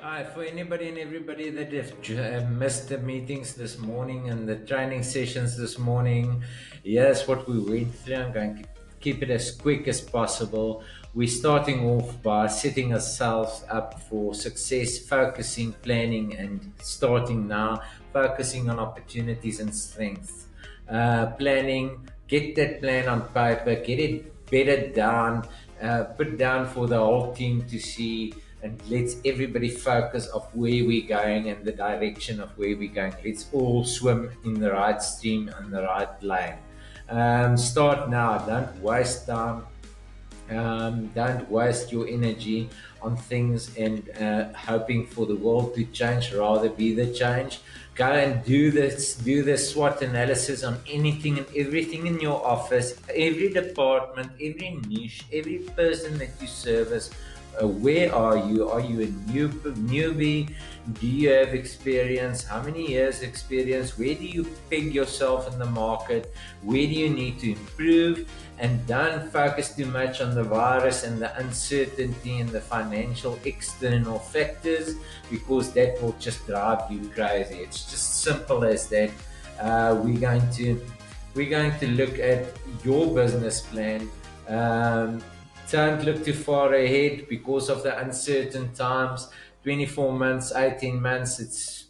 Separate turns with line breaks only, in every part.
For anybody and everybody that have missed the meetings this morning and the training sessions this morning, here's what we went through. I'm going to keep it as quick as possible. We're starting off by setting ourselves up for success, focusing, planning, and starting now, focusing on opportunities and strengths. Planning, get that plan on paper, get it bedded down, put down for the whole team to see, and let's everybody focus of where we're going and the direction of where we're going. Let's all swim in the right stream and the right lane. Start now. Don't waste time. Don't waste your energy on things and hoping for the world to change. Rather be the change. Go and do this. Do the SWOT analysis on anything and everything in your office, every department, every niche, every person that you service. Where are you? Are you a newbie? Do you have experience? How many years experience? Where do you peg yourself in the market? Where do you need to improve? And don't focus too much on the virus and the uncertainty and the financial external factors, because that will just drive you crazy. It's just simple as that. We're going to look at your business plan. Don't look too far ahead because of the uncertain times. 24 months, 18 months, it's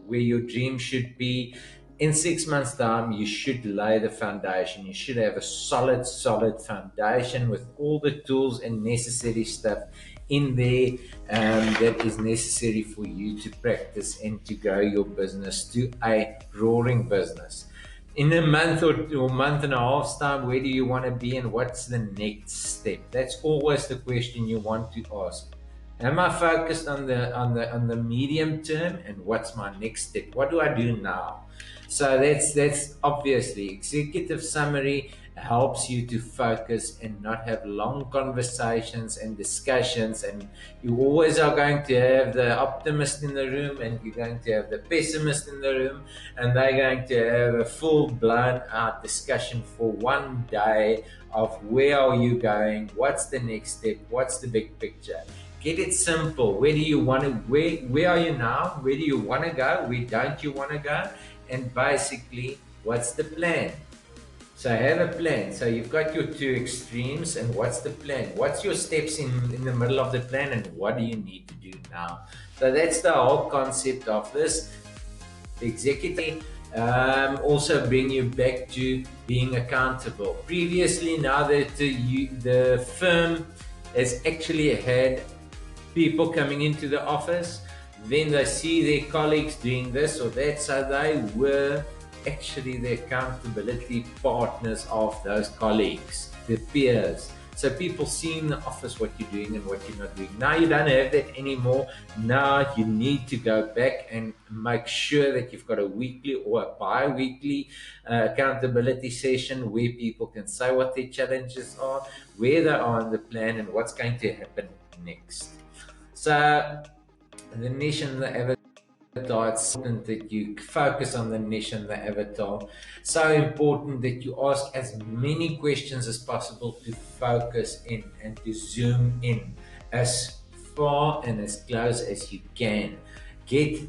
where your dream should be. In 6 months' time, you should lay the foundation. You should have a solid foundation with all the tools and necessary stuff in there that is necessary for you to practice and to grow your business to a roaring business. In a month or month and a half's time, where do you want to be and what's the next step? That's always the question you want to ask. Am I focused on the medium term, and what's my next step? What do I do now? So that's obviously executive summary helps you to focus and not have long conversations and discussions, and you always are going to have the optimist in the room and you're going to have the pessimist in the room, and they're going to have a full blown out discussion for one day of where are you going, what's the next step, what's the big picture. Get it simple. Where do you want to, where are you now, where do you want to go, where don't you want to go, and basically what's the plan. So have a plan. So you've got your two extremes, and what's the plan? What's your steps in the middle of the plan, and what do you need to do now? So that's the whole concept of this. Executive also bring you back to being accountable. Previously, now that the firm has actually had people coming into the office, then they see their colleagues doing this or that, so they were actually the accountability partners of those colleagues, the peers. So people see in the office what you're doing and what you're not doing. Now you don't have that anymore. Now you need to go back and make sure that you've got a weekly or a bi-weekly accountability session where people can say what their challenges are, where they are in the plan, and what's going to happen next. So the niche and the avatar, it's important that you focus on the niche and the avatar. So important that you ask as many questions as possible to focus in and to zoom in as far and as close as you can. Get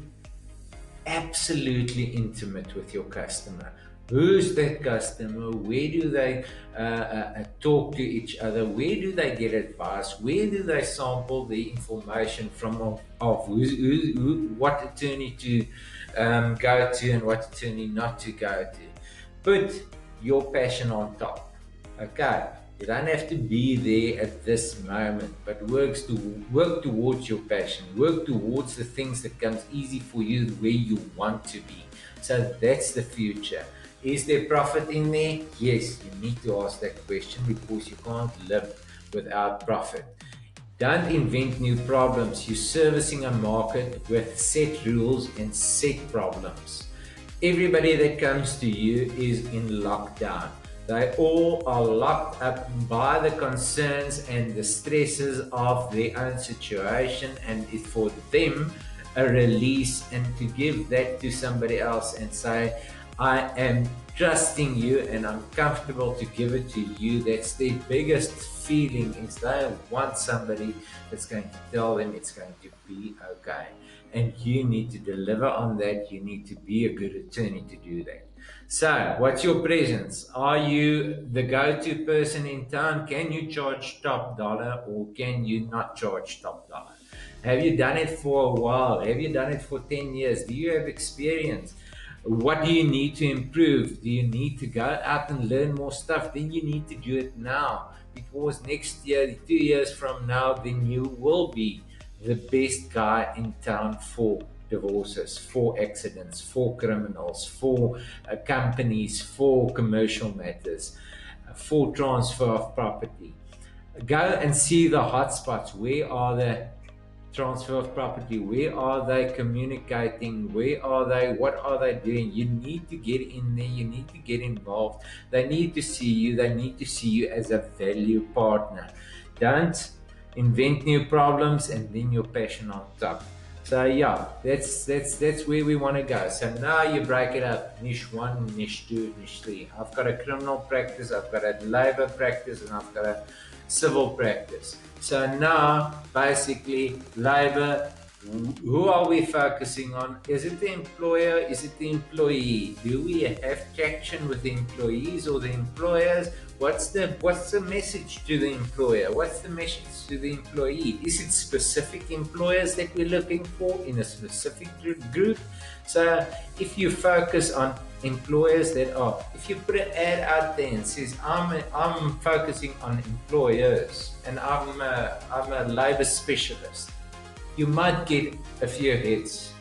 absolutely intimate with your customer. Who's that customer? Where do they talk to each other? Where do they get advice? Where do they sample the information from of what attorney to go to and what attorney not to go to? Put your passion on top. Okay. You don't have to be there at this moment, but work towards your passion. Work towards the things that comes easy for you, where you want to be. So that's the future. Is there profit in there? Yes, you need to ask that question because you can't live without profit. Don't invent new problems. You're servicing a market with set rules and set problems. Everybody that comes to you is in lockdown. They all are locked up by the concerns and the stresses of their own situation, and it's for them a release, and to give that to somebody else and say, I am trusting you and I'm comfortable to give it to you. That's their biggest feeling, is they want somebody that's going to tell them it's going to be okay. And you need to deliver on that. You need to be a good attorney to do that. So, what's your presence? Are you the go-to person in town? Can you charge top dollar or can you not charge top dollar? Have you done it for a while? Have you done it for 10 years? Do you have experience? What do you need to improve? Do you need to go out and learn more stuff? Then you need to do it now, because next year, 2 years from now, then you will be the best guy in town for divorces, for accidents, for criminals, for companies, for commercial matters, for transfer of property. Go and see the hotspots. Where are the transfer of property? Where are they communicating? Where are they? What are they doing? You need to get in there. You need to get involved. They need to see you. They need to see you as a value partner. Don't invent new problems and then your passion on top. So yeah, that's where we want to go. So now you break it up: niche one, niche two, niche three. I've got a criminal practice, I've got a labor practice, and I've got a civil practice. So now basically labor, who are we focusing on? Is it the employer? Is it the employee? Do we have traction with the employees or the employers? What's the message to the employer? What's the message to the employee? Is it specific employers that we're looking for in a specific group? So if you focus on employers that are, if you put an ad out there and says I'm focusing on employers and I'm a labor specialist, you might get a few hits.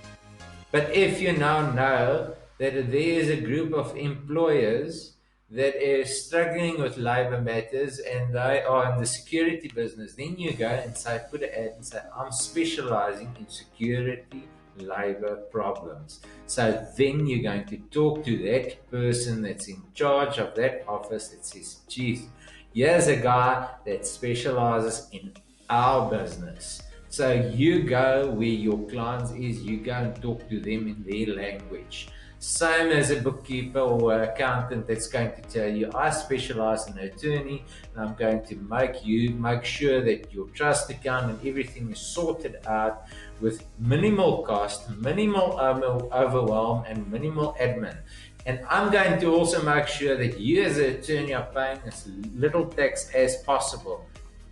But if you now know that there is a group of employers that is struggling with labor matters and they are in the security business, then you go and say, put an ad and say, I'm specializing in security labor problems. So then you're going to talk to that person that's in charge of that office that says, geez, here's a guy that specializes in our business. So you go where your clients is, you go and talk to them in their language. Same as a bookkeeper or accountant that's going to tell you, I specialize in attorney and I'm going to make sure that your trust account and everything is sorted out with minimal cost, minimal overwhelm, and minimal admin. And I'm going to also make sure that you as an attorney are paying as little tax as possible.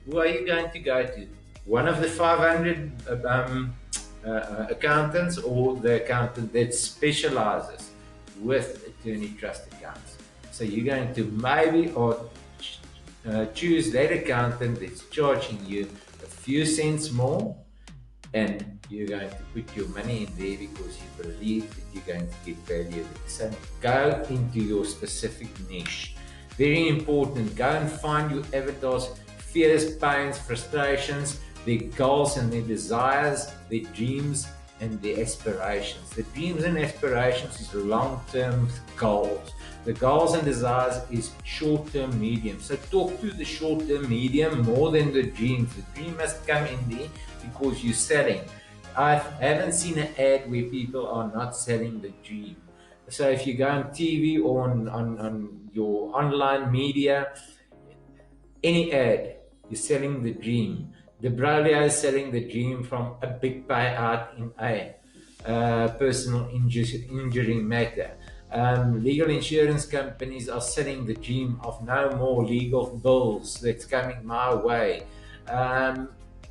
Who are you going to go to? One of the 500 accountants or the accountant that specializes with attorney trust accounts? So you're going to maybe choose that accountant that's charging you a few cents more, and you're going to put your money in there because you believe that you're going to get value. So go into your specific niche. Very important. Go and find your avatars' fears, pains, frustrations, their goals and their desires, their dreams and their aspirations. The dreams and aspirations is long-term goals. The goals and desires is short-term, medium. So talk to the short-term, medium more than the dreams. The dream must come in there because you're selling. I haven't seen an ad where people are not selling the dream. So if you go on TV or on your online media, any ad, you're selling the dream. The Braulio is selling the dream from a big payout in a personal injury matter. Legal insurance companies are selling the dream of no more legal bills that's coming my way.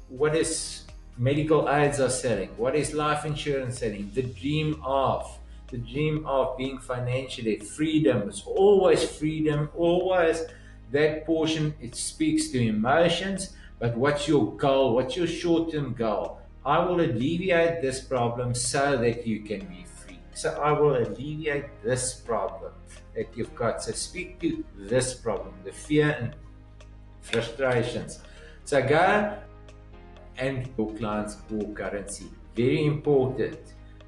What is medical aids are selling? What is life insurance selling? The dream of being financially freedom. It's always freedom, always that portion. It speaks to emotions. But what's your goal? What's your short-term goal? I will alleviate this problem so that you can be free. So I will alleviate this problem that you've got. So speak to this problem, the fear and frustrations. So go and your client's core currency. Very important.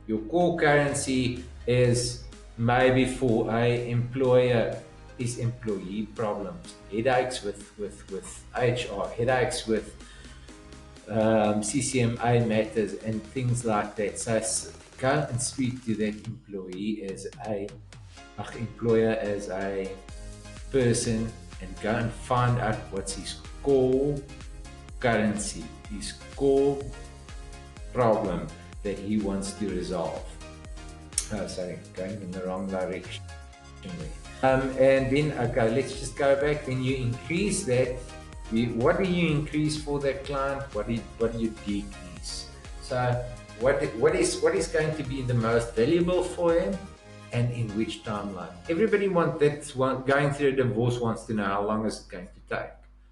Your core currency is maybe for a employer is employee problems, headaches with HR, headaches with CCMA matters and things like that. So go and speak to that employee as a employer as a person and go and find out what's his core currency, his core problem that he wants to resolve. Oh, sorry, going in the wrong direction there. And then, okay, let's just go back. When you increase that, what do you increase for that client? What do you decrease? So, what is going to be the most valuable for him, and in which timeline? Everybody going through a divorce wants to know how long is it going to take.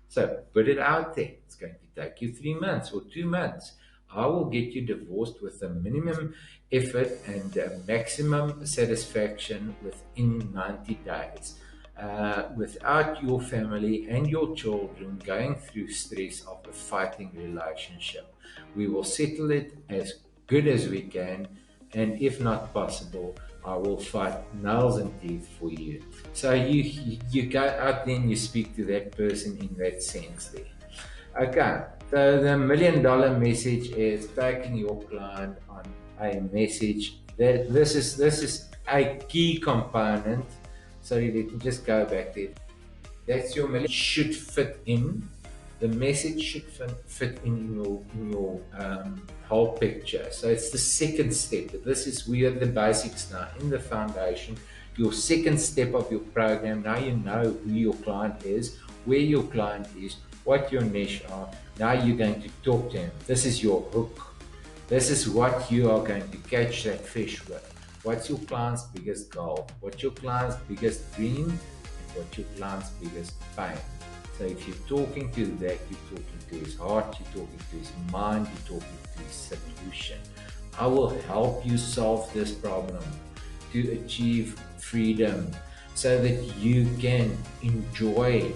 So put it out there. It's going to take you 3 months or 2 months. I will get you divorced with a minimum effort and a maximum satisfaction within 90 days. Without your family and your children going through stress of a fighting relationship. We will settle it as good as we can, and if not possible, I will fight nails and teeth for you. So you go out there and you speak to that person in that sense there. Okay, so the $1 million message is taking your client on a message that this is a key component. Sorry, let me just go back there. That's your million should fit in. The message should fit in your whole picture. So it's the second step. This is where the basics now in the foundation. Your second step of your program. Now you know who your client is, where your client is, what your niche are. Now you're going to talk to him. This is your hook. This is what you are going to catch that fish with. What's your client's biggest goal? What's your client's biggest dream? And what's your client's biggest pain? So if you're talking to that, you're talking to his heart, you're talking to his mind, you're talking to his solution. I will help you solve this problem to achieve freedom so that you can enjoy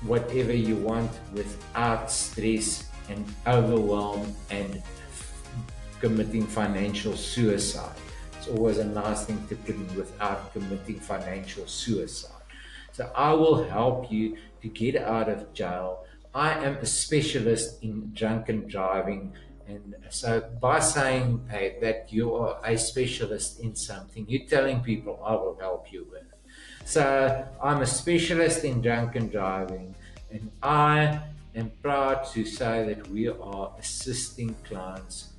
whatever you want without stress and overwhelm and committing financial suicide. It's always a nice thing to put in, without committing financial suicide. So I will help you to get out of jail. I am a specialist in drunken driving. And so by saying that you are a specialist in something, you're telling people I will help you with. So I'm a specialist in drunken driving, and I am proud to say that we are assisting clients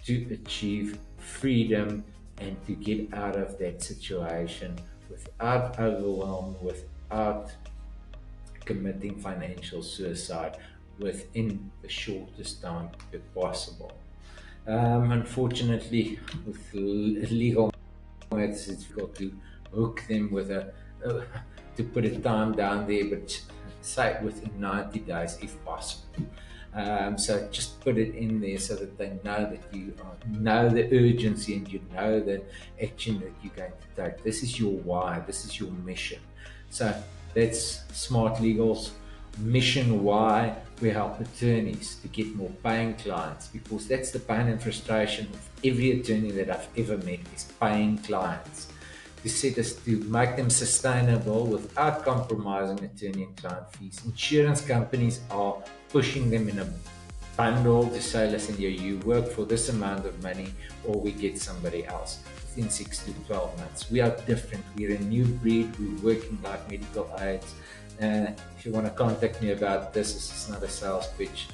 to achieve freedom and to get out of that situation without overwhelm, without committing financial suicide within the shortest time possible. Unfortunately, with legal matters, it's difficult to hook them with to put a time down there, but say within 90 days if possible. So just put it in there so that they know that you know the urgency and you know the action that you're going to take. This is your why, this is your mission. So that's Smart Legal's mission. Why we help attorneys to get more paying clients, because that's the pain and frustration of every attorney that I've ever met is paying clients. To make them sustainable without compromising attorney and client fees. Insurance companies are pushing them in a bundle to say, listen, you work for this amount of money or we get somebody else within 6 to 12 months. We are different. We're a new breed. We're working like medical aids. If you want to contact me about this is not a sales pitch.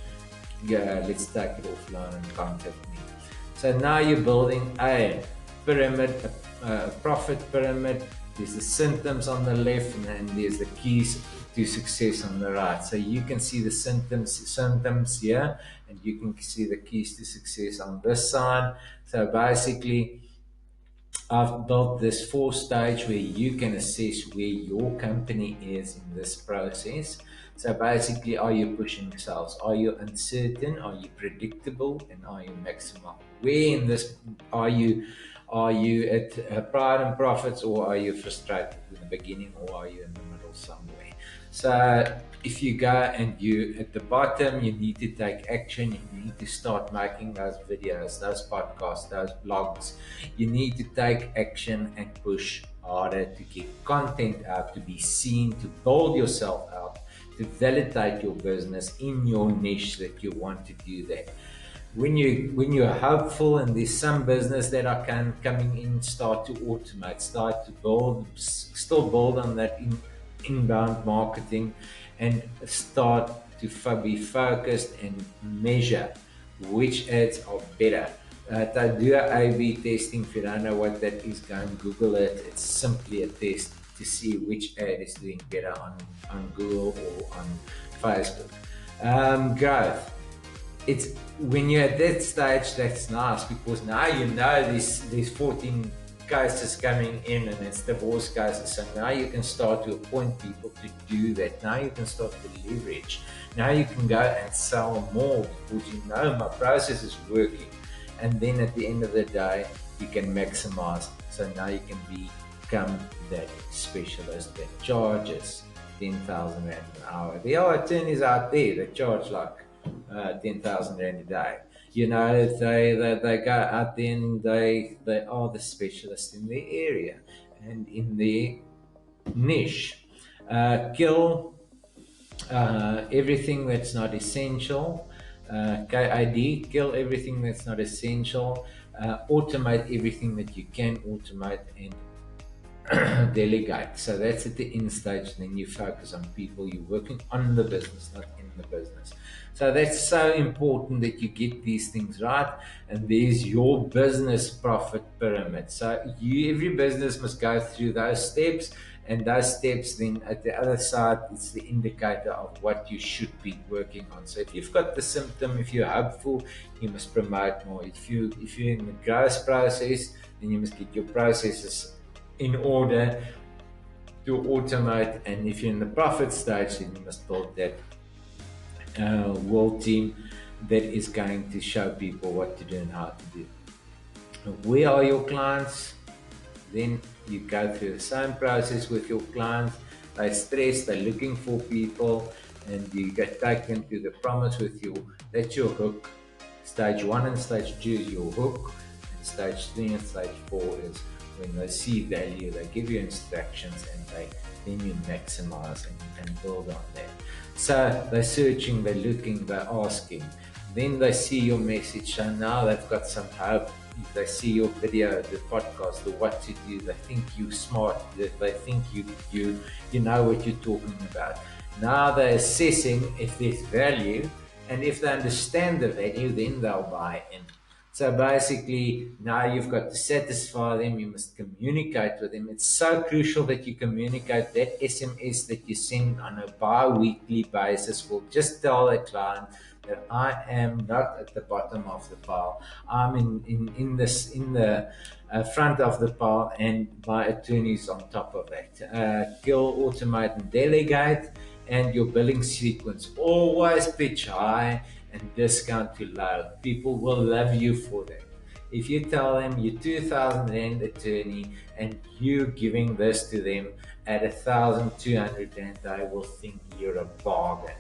Yeah, let's take it offline and contact me. So now you're building a pyramid, a profit pyramid. There's the symptoms on the left, and then there's the keys to success on the right. So you can see the symptoms here, and you can see the keys to success on this side. So basically, I've built this 4-stage where you can assess where your company is in this process. So basically, are you pushing sales? Are you uncertain? Are you predictable? And are you maximal? Where in this are you? Are you at pride and profits, or are you frustrated in the beginning, or are you in the middle somewhere? So if you go and you at the bottom, you need to take action. You need to start making those videos, those podcasts, those blogs. You need to take action and push harder to get content out, to be seen, to build yourself out, to validate your business in your niche that you want to do that. when you're hopeful and there's some business that are coming in, start to automate, start to build, still build on that inbound marketing, and start to be focused and measure which ads are better. To do a A/B testing, if you don't know what that is, go and Google it. It's simply a test to see which ad is doing better on Google or on Facebook. Growth. It's when you're at that stage, that's nice, because now you know these 14 cases coming in and it's divorce cases. So now you can start to appoint people to do that. Now you can start to leverage. Now you can go and sell more because you know my process is working. And then at the end of the day, you can maximize. So now you can become that specialist that charges 10,000 Rand an hour. There are attorneys out there that charge like 10,000 Rand a day. You know, they go out there and they are the specialists in their area and in their niche. Kill everything that's not essential. KID, kill everything that's not essential. Automate everything that you can automate, and delegate. So that's at the end stage. Then you focus on people. You're working on the business, not in the business. So that's so important that you get these things right. And there's your business profit pyramid. So every business must go through those steps. And those steps, then at the other side, it's the indicator of what you should be working on. So if you've got the symptom, if you're hopeful, you must promote more. If you're in the growth process, then you must get your processes in order to automate. And if you're in the profit stage, then you must build that world team that is going to show people what to do and how to do. Where are your clients? Then you go through the same process with your clients. They're stressed, they're looking for people, and you get taken to the promise with you. That's your hook. Stage 1 and stage 2 is your hook, and stage 3 and stage 4 is when they see value, they give you instructions, and then you maximize and build on that. So they're searching, they're looking, they're asking. Then they see your message, so now they've got some hope. They see your video, the podcast, the what to do. They think you're smart. They think you know what you're talking about. Now they're assessing if there's value, and if they understand the value, then they'll buy in. So basically, now you've got to satisfy them. You must communicate with them. It's so crucial that you communicate. That SMS that you send on a bi-weekly basis will just tell the client that I am not at the bottom of the pile. I'm in the front of the pile, and my attorney's on top of that. Kill, automate, and delegate, and your billing sequence always pitch high and discount to low. People will love you for that. If you tell them you're 2,000 Rand attorney and you're giving this to them at 1,200 Rand, they will think you're a bargain.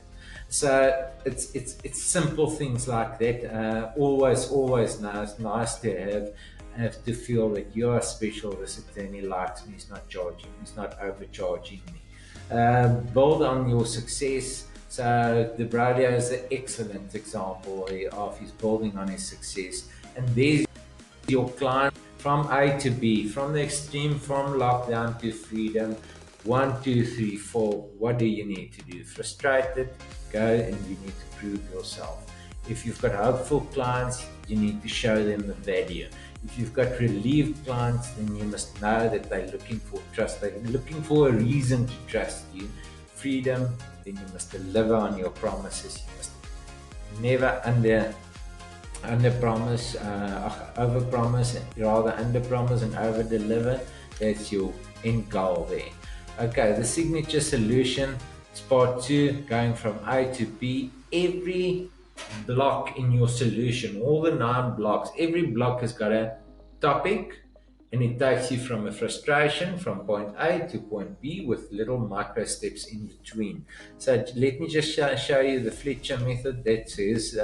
So it's simple things like that. Always nice to have to feel that you're special. This attorney likes me. He's not charging. He's not overcharging me. Build on your success. So the Braulio is an excellent example of his building on his success. And there's your client from A to B, from the extreme, from lockdown to freedom. 1, 2, 3, 4. What do you need to do? Frustrated? Go and you need to prove yourself. If you've got hopeful clients, you need to show them the value. If you've got relieved clients, then you must know that they're looking for trust. They're looking for a reason to trust you. Freedom, then you must deliver on your promises. You must never under promise, over promise, rather under promise and over deliver. That's your end goal there. Okay, the signature solution is part 2, going from A to B. Every block in your solution, all the 9 blocks, every block has got a topic, and it takes you from a frustration from point A to point B with little micro steps in between. So let me just show you the Fletcher method. That's his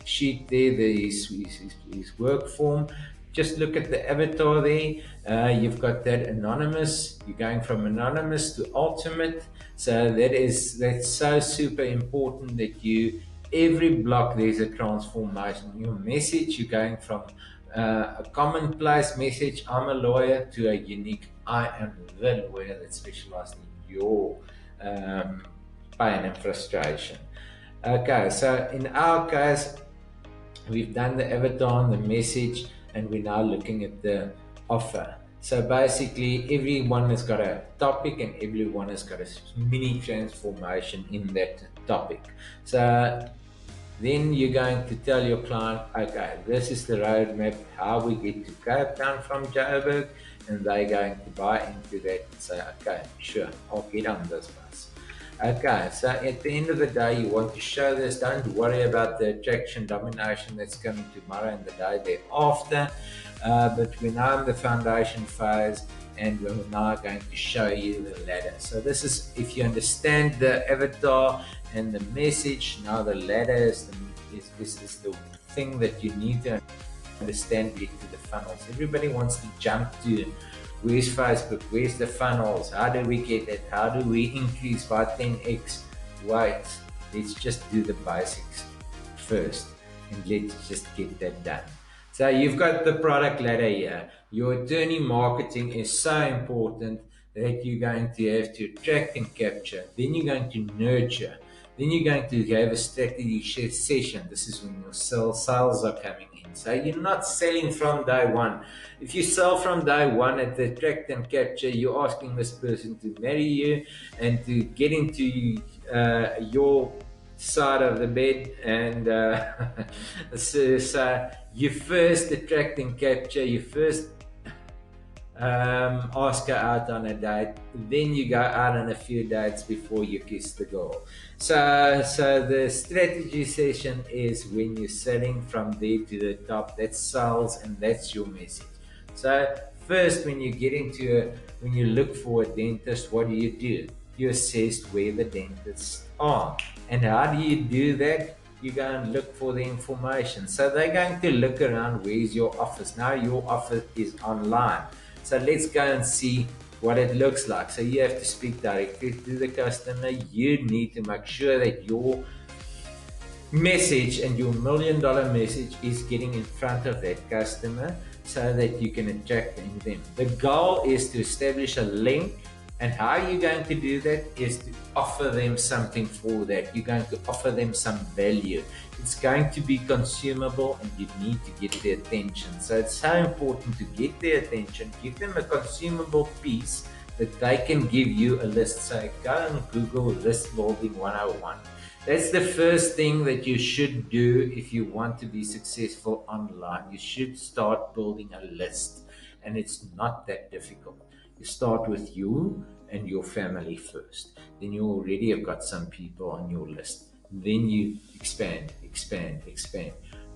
sheet there, his work form. Just look at the avatar there. You've got that anonymous. You're going from anonymous to ultimate. So that's so super important that you every block there's a transformation. Your message, you're going from a commonplace message, I'm a lawyer, to a unique, I am the lawyer that specializes in your um, pain and frustration. Okay, so in our case, we've done the avatar and the message, and we're now looking at the offer. So basically, everyone has got a topic and everyone has got a mini transformation in that topic. So then you're going to tell your client, okay, this is the roadmap, how we get to Cape Town from Joburg, and they're going to buy into that and say, okay, sure, I'll get on this bus. Okay, so at the end of the day, you want to show this. Don't worry about the attraction domination that's coming tomorrow and the day thereafter. But we're now in the foundation phase, and we're now going to show you the ladder. So this is, if you understand the avatar and the message, now the ladder is the thing that you need to understand to get to the funnels. Everybody wants to jump to where's Facebook, where's the funnels, how do we get it, how do we increase by 10x? Wait, let's just do the basics first, and let's just get that done. So you've got the product ladder here. Your attorney marketing is so important that you're going to have to attract and capture. Then you're going to nurture. Then you're going to have a strategy session. This is when your sales are coming in. So you're not selling from day one. If you sell from day one at the attract and capture, you're asking this person to marry you and to get into your side of the bed, and so you first attract and capture, you first ask her out on a date, then you go out on a few dates before you kiss the girl. So the strategy session is when you're selling from there to the top. That's sales, and that's your message. So first, when you get into when you look for a dentist, what do? You assess where the dentists are. And how do you do that? You go and look for the information. So they're going to look around, where's your office? Now your office is online. So let's go and see what it looks like. So you have to speak directly to the customer. You need to make sure that your message and your $1 million message is getting in front of that customer so that you can attract them. The goal is to establish a link, and how you're going to do that is to offer them something for that. You're going to offer them some value. It's going to be consumable, and you need to get their attention. So it's so important to get their attention, give them a consumable piece that they can give you a list. So go and Google List Building 101. That's the first thing that you should do if you want to be successful online. You should start building a list, and it's not that difficult. You start with you and your family first. Then you already have got some people on your list. Then you expand.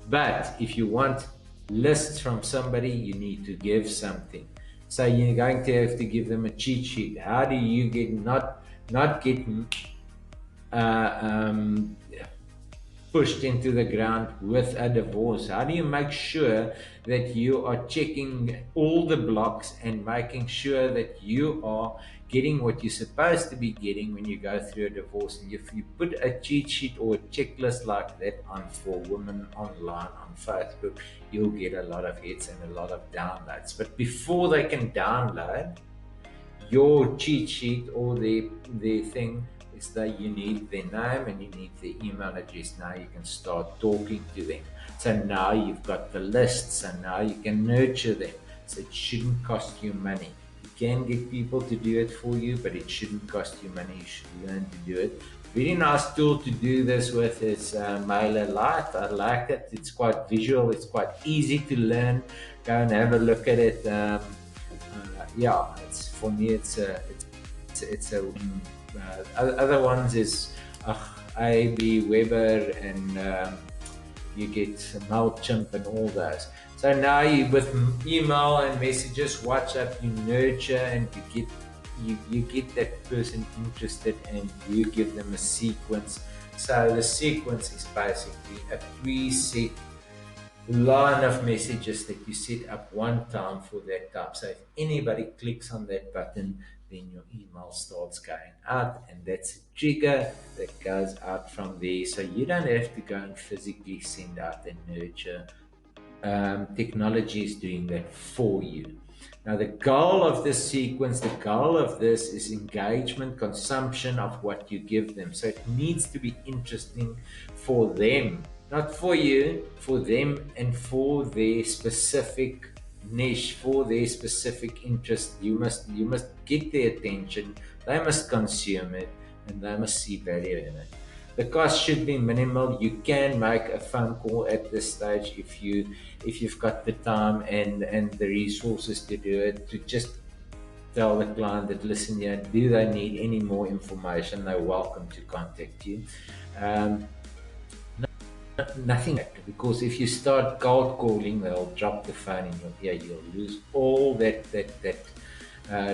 But if you want lists from somebody, you need to give something. So you're going to have to give them a cheat sheet. How do you get not get pushed into the ground with a divorce? How do you make sure that you are checking all the blocks and making sure that you are getting what you're supposed to be getting when you go through a divorce? And if you put a cheat sheet or a checklist like that on for women online on Facebook, you'll get a lot of hits and a lot of downloads. But before they can download your cheat sheet or their thing, is that you need their name and you need their email address. Now you can start talking to them. So now you've got the lists, and now you can nurture them. So it shouldn't cost you money. You can get people to do it for you, but it shouldn't cost you money. You should learn to do it. Very nice tool to do this with is MailerLite. I like it. It's quite visual. It's quite easy to learn. Go and have a look at it. Yeah, it's for me. It's a other ones is AB Weber, and you get MailChimp and all those. So now you, with email and messages, WhatsApp, you nurture and you get that person interested, and you give them a sequence. So the sequence is basically a preset line of messages that you set up one time for that type. So if anybody clicks on that button, then your email starts going out, and that's a trigger that goes out from there. So you don't have to go and physically send out and nurture. Technology is doing that for you. Now, the goal of this sequence, the goal of this is engagement, consumption of what you give them. So it needs to be interesting for them, not for you, for them and for their specific niche, for their specific interest. You must get their attention. They must consume it, and they must see value in it. The cost should be minimal. You can make a phone call at this stage if you've got the time and the resources to do it, to just tell the client that, listen, yeah, do they need any more information, they're welcome to contact you. um, Nothing, because if you start cold calling, they'll drop the phone in your ear. You'll lose all that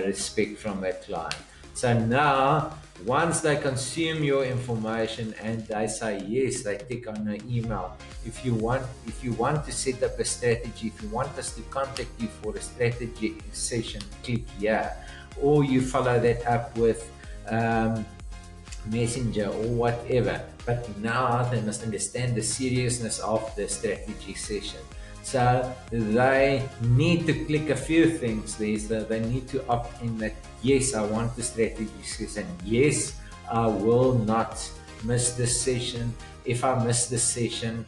respect from that client. So now, once they consume your information and they say yes, they tick on the email. If you want to set up a strategy, if you want us to contact you for a strategy session, click here, or you follow that up with Messenger or whatever. But now they must understand the seriousness of the strategy session. So they need to click a few things. They need to opt in that, yes, I want the strategy session. Yes, I will not miss this session. If I miss the session,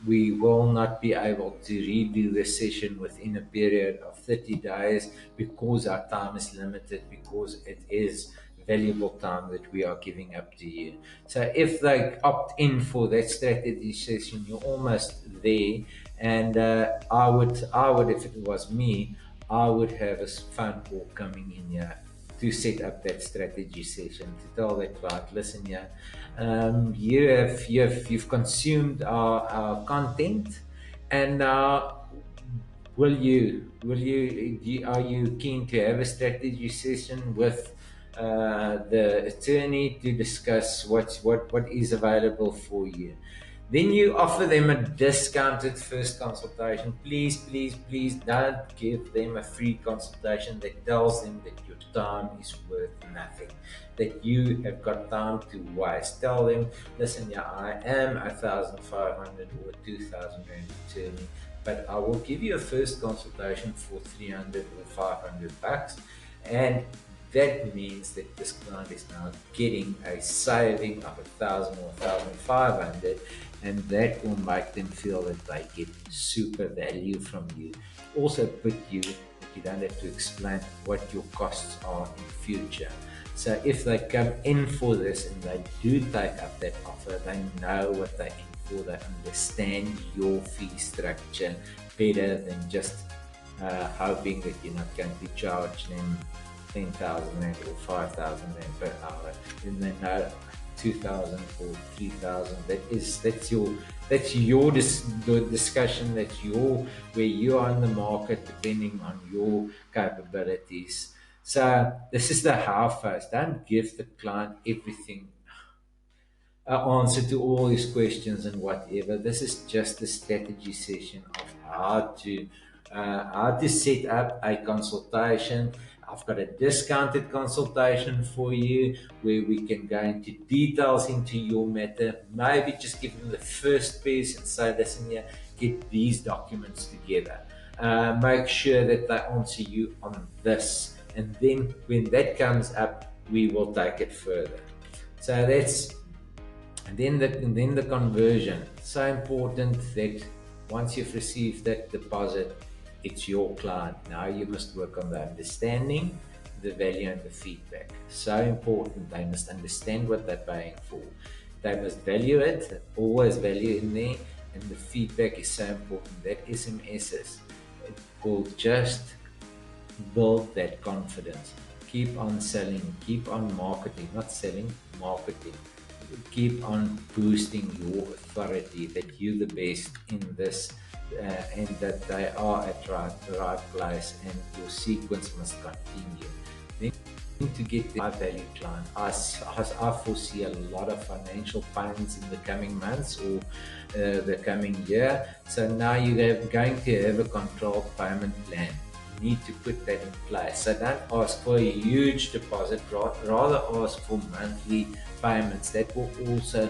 we will not be able to redo the session within a period of 30 days because our time is limited, because it is valuable time that we are giving up to you. So if they opt in for that strategy session, you're almost there. And I would, if it was me, I would have a phone call coming in here to set up that strategy session, to tell that client, listen, yeah, you've consumed our content, and are you keen to have a strategy session with the attorney to discuss what is available for you? Then you offer them a discounted first consultation. Please, please, please don't give them a free consultation that tells them that your time is worth nothing, that you have got time to waste. Tell them, listen, yeah, I am 1,500 or 2,000 rand attorney, but I will give you a first consultation for 300 or 500 bucks. And that means that this client is now getting a saving of 1,000 or 1,500, and that will make them feel that they get super value from you. Also put you that you don't have to explain what your costs are in future. So if they come in for this and they do take up that offer, they know what they're in for. They understand your fee structure better than just hoping that you're not going to charge them 10,000 rand or 5,000 rand per hour. Then they know 2,000 or 3,000. That's your discussion. That's where you are in the market, depending on your capabilities. So this is the how phase. Don't give the client everything, answer to all his questions and whatever. This is just a strategy session of how to set up a consultation. I've got a discounted consultation for you where we can go into details into your matter. Maybe just give them the first piece and say, listen here, get these documents together. Make sure that they answer you on this. And then when that comes up, we will take it further. So that's, and then the conversion. So important that once you've received that deposit, it's your client. Now you must work on the understanding, the value, and the feedback. So important. They must understand what they're paying for. They must value it, always value in there, and the feedback is so important. That SMSs, it will just build that confidence. Keep on selling, keep on marketing, not selling, marketing. Keep on boosting your authority that you're the best in this, and that they are at the right place, and your sequence must continue. Then to get the high value client, I foresee a lot of financial pains in the coming months or the coming year. So now you're going to have a controlled payment plan. need to put that in place. So don't ask for a huge deposit, rather ask for monthly payments. That will also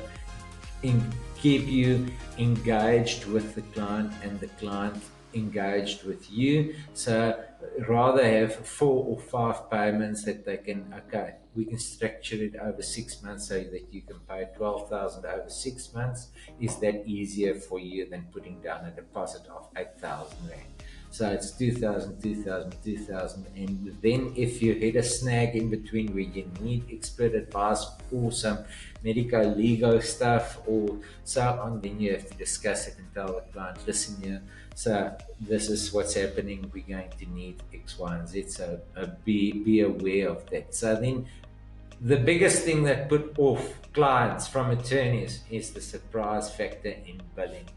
keep you engaged with the client and the client engaged with you. So rather have 4 or 5 payments that they can, okay, we can structure it over 6 months so that you can pay 12,000 over 6 months. Is that easier for you than putting down a deposit of 8,000 rand? So it's 2,000, 2,000, 2,000. And then if you hit a snag in between where you need expert advice or some medical legal stuff or so on, then you have to discuss it and tell the client, listen here, so this is what's happening. We're going to need X, Y, and Z. So be aware of that. So then the biggest thing that put off clients from attorneys is the surprise factor in billing.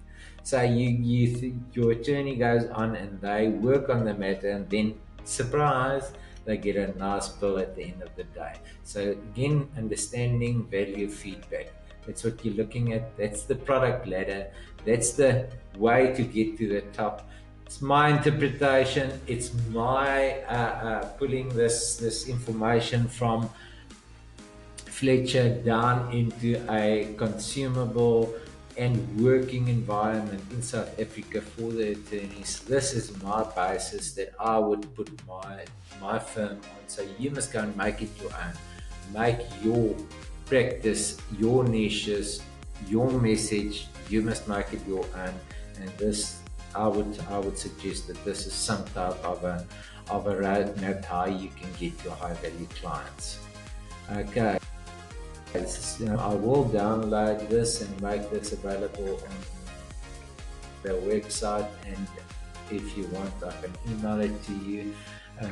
So you think your attorney goes on and they work on the matter, and then surprise, they get a nice bill at the end of the day. So again, understanding value feedback. That's what you're looking at. That's the product ladder. That's the way to get to the top. It's my interpretation. It's my pulling this information from Fletcher down into a consumable and working environment in South Africa for the attorneys. This is my basis that I would put my firm on. So you must go and make it your own. Make your practice, your niches, your message. You must make it your own. And this, I would suggest that this is some type of a roadmap how you can get your high value clients. Okay. I will download this and make this available on the website, and if you want, I can email it to you.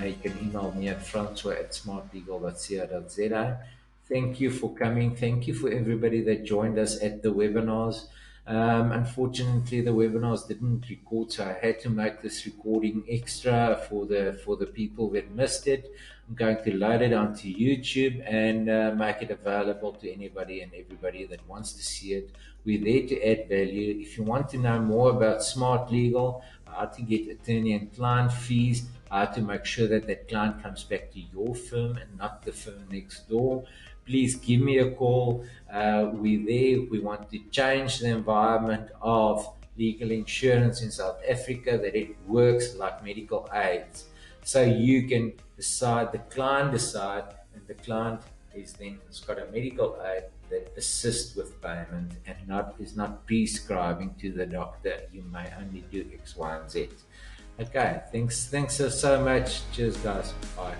You can email me at francois@smartlegal.co.za. Thank you for coming. Thank you for everybody that joined us at the webinars. Unfortunately, the webinars didn't record, so I had to make this recording extra for the people that missed it. I'm going to load it onto YouTube and make it available to anybody and everybody that wants to see it. We're there to add value. If you want to know more about Smart Legal, how to get attorney and client fees, how to make sure that that client comes back to your firm and not the firm next door, please give me a call. We're there. We want to change the environment of legal insurance in South Africa, that it works like medical aids. So you can decide, the client decide, and the client is then has got a medical aid that assists with payment and is not prescribing to the doctor. You may only do X, Y, and Z. Okay, thanks so much. Cheers, guys. Bye.